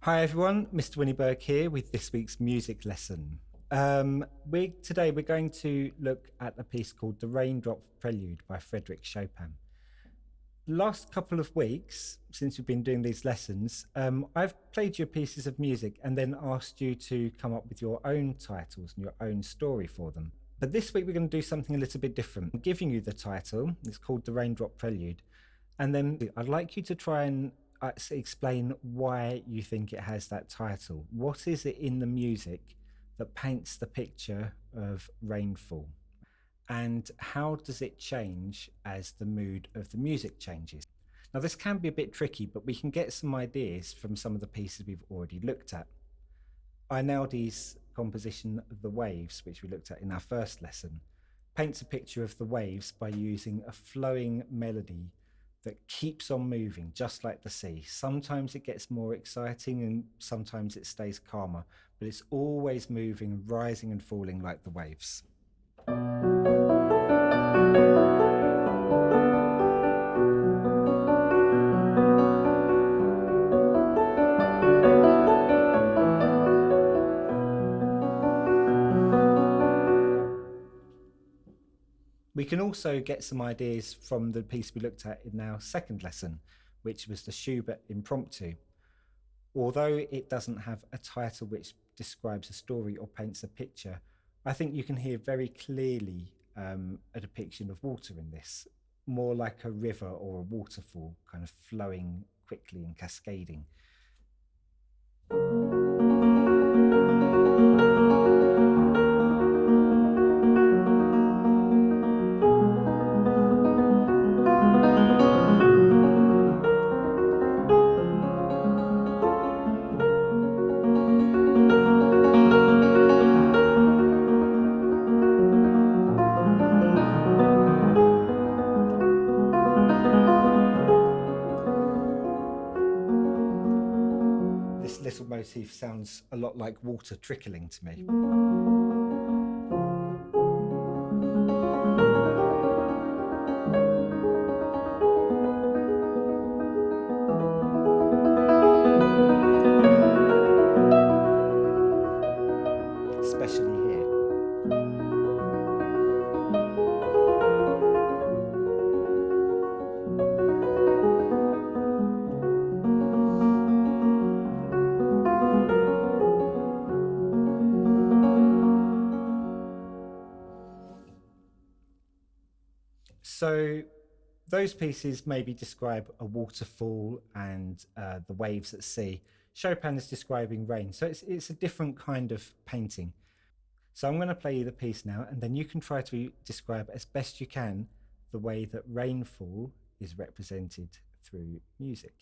Hi everyone, Mr Winniberg here with this week's music lesson. Today we're going to look at a piece called the Raindrop Prelude by Chopin. The last couple of weeks, since we've been doing these lessons, I've played you pieces of music and then asked you to come up with your own titles and your own story for them. But this week we're going to do something a little bit different. I'm giving you the title, it's called the Raindrop Prelude, and then I'd like you to try and explain why you think it has that title. What is it in the music that paints the picture of rainfall? And how does it change as the mood of the music changes? Now, this can be a bit tricky, but we can get some ideas from some of the pieces we've already looked at. Einaudi's composition of the waves, which we looked at in our first lesson, paints a picture of the waves by using a flowing melody that keeps on moving, just like the sea. Sometimes it gets more exciting and sometimes it stays calmer, but it's always moving, rising and falling like the waves. We can also get some ideas from the piece we looked at in our second lesson, which was the Schubert Impromptu. Although it doesn't have a title which describes a story or paints a picture, I think you can hear very clearly a depiction of water in this, more like a river or a waterfall, kind of flowing quickly and cascading. This little motif sounds a lot like water trickling to me. Especially here. So those pieces maybe describe a waterfall and the waves at sea. Chopin is describing rain, so it's a different kind of painting. So I'm going to play you the piece now, and then you can try to describe as best you can the way that rainfall is represented through music.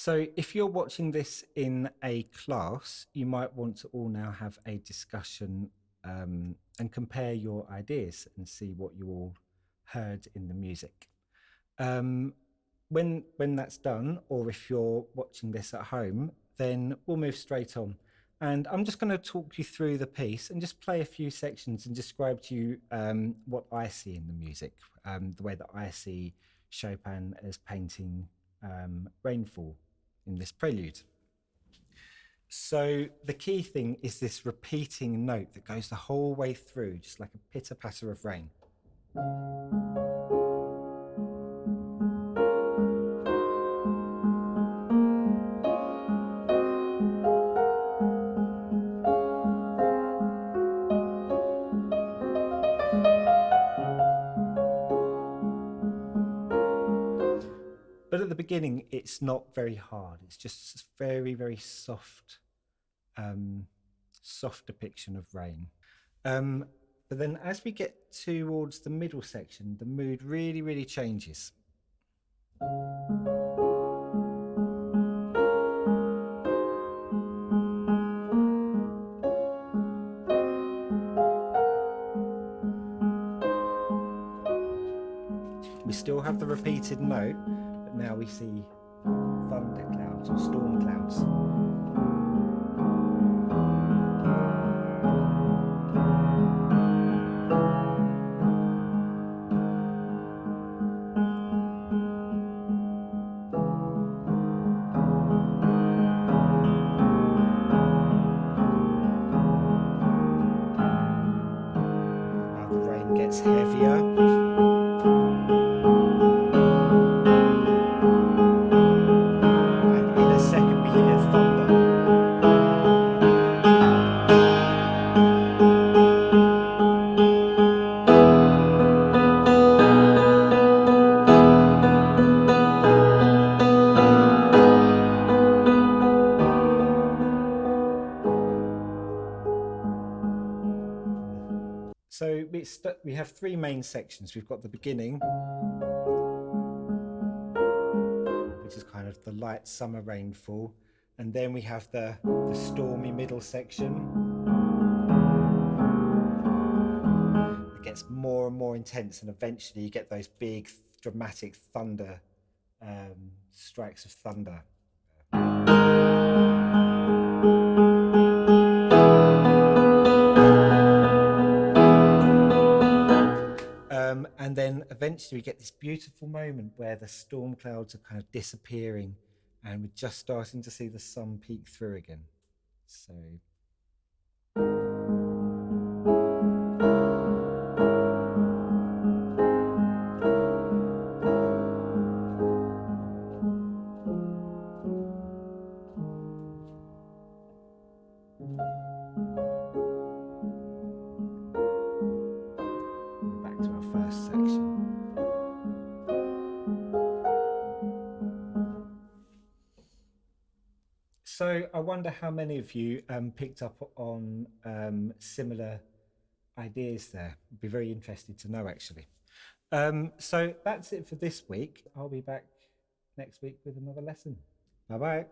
So if you're watching this in a class, you might want to all now have a discussion and compare your ideas and see what you all heard in the music. When that's done, or if you're watching this at home, then we'll move straight on. And I'm just going to talk you through the piece and just play a few sections and describe to you what I see in the music, the way that I see Chopin as painting rainfall in this prelude. So the key thing is this repeating note that goes the whole way through, just like a pitter-patter of rain. But at the beginning, it's not very hard. It's just very, very soft, soft depiction of rain. But then as we get towards the middle section, the mood really, really changes. We still have the repeated note, but now we see thunder clouds or storm clouds. Now the rain gets heavier. So we have three main sections. We've got the beginning, which is kind of the light summer rainfall. And then we have the stormy middle section. It gets more and more intense, and eventually you get those big dramatic thunder, strikes of thunder. And then eventually we get this beautiful moment where the storm clouds are kind of disappearing and we're just starting to see the sun peek through again. So back to our first section. So I wonder how many of you picked up on similar ideas there. I'd be very interested to know, actually. So that's it for this week. I'll be back next week with another lesson. Bye-bye.